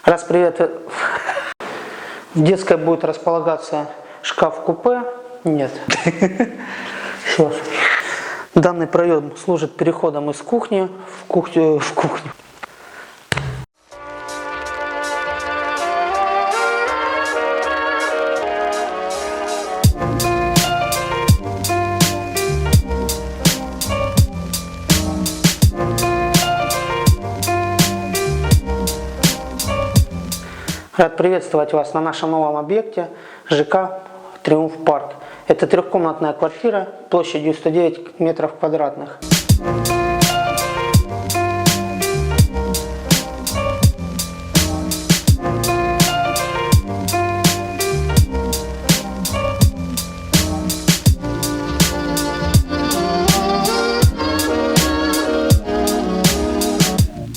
Раз привет. В детской будет располагаться шкаф-купе. Нет. Сейчас. Данный проем служит переходом из кухни в кухню. Рад приветствовать вас на нашем новом объекте ЖК Триумф Парк. Это трехкомнатная квартира площадью 109 метров квадратных.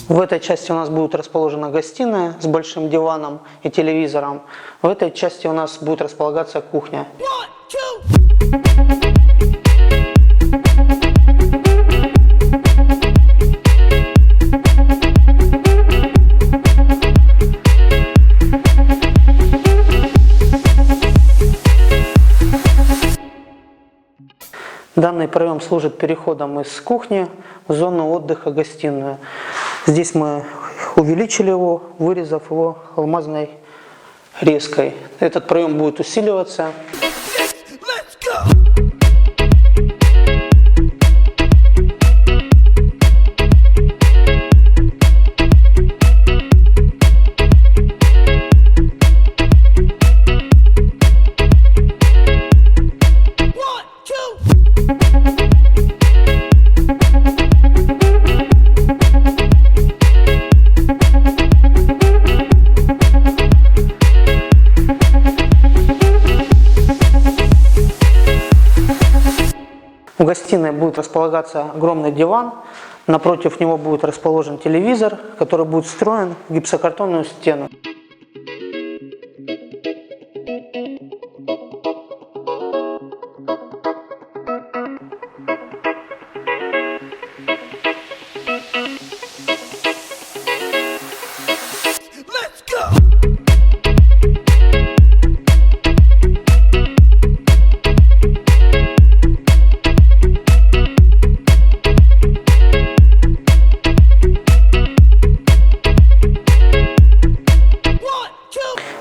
В этой части у нас будет расположена гостиная с большим диваном и телевизором. В этой части у нас будет располагаться кухня. Данный проем служит переходом из кухни в зону отдыха гостиную. Здесь мы увеличили его, вырезав его алмазной резкой. Этот проем будет усиливаться. В гостиной будет располагаться огромный диван, напротив него будет расположен телевизор, который будет встроен в гипсокартонную стену.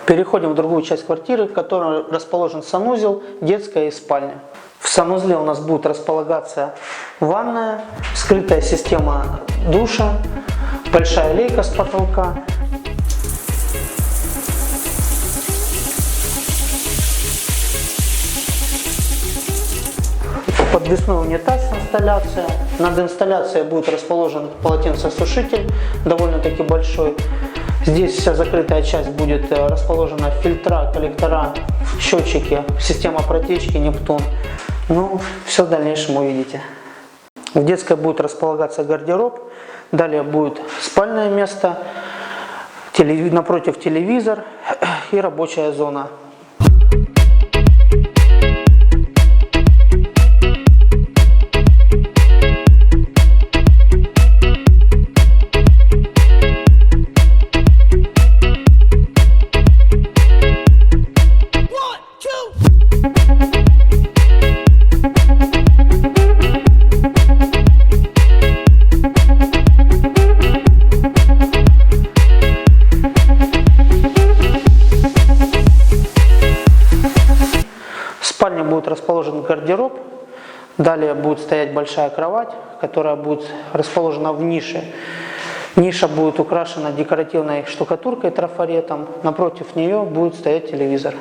Переходим в другую часть квартиры, в которой расположен санузел, детская и спальня. В санузле у нас будет располагаться ванная, скрытая система душа, большая лейка с потолка. Подвесной унитаз инсталляция. Над инсталляцией будет расположен полотенцесушитель, довольно-таки большой. Здесь вся закрытая часть будет расположена фильтра, коллектора, счетчики, система протечки, Нептун. Ну, все в дальнейшем увидите. В детской будет располагаться гардероб, далее будет спальное место, напротив телевизор и рабочая зона. В спальне будет расположен гардероб, далее будет стоять большая кровать, которая будет расположена в нише. Ниша будет украшена декоративной штукатуркой, трафаретом, напротив нее будет стоять телевизор.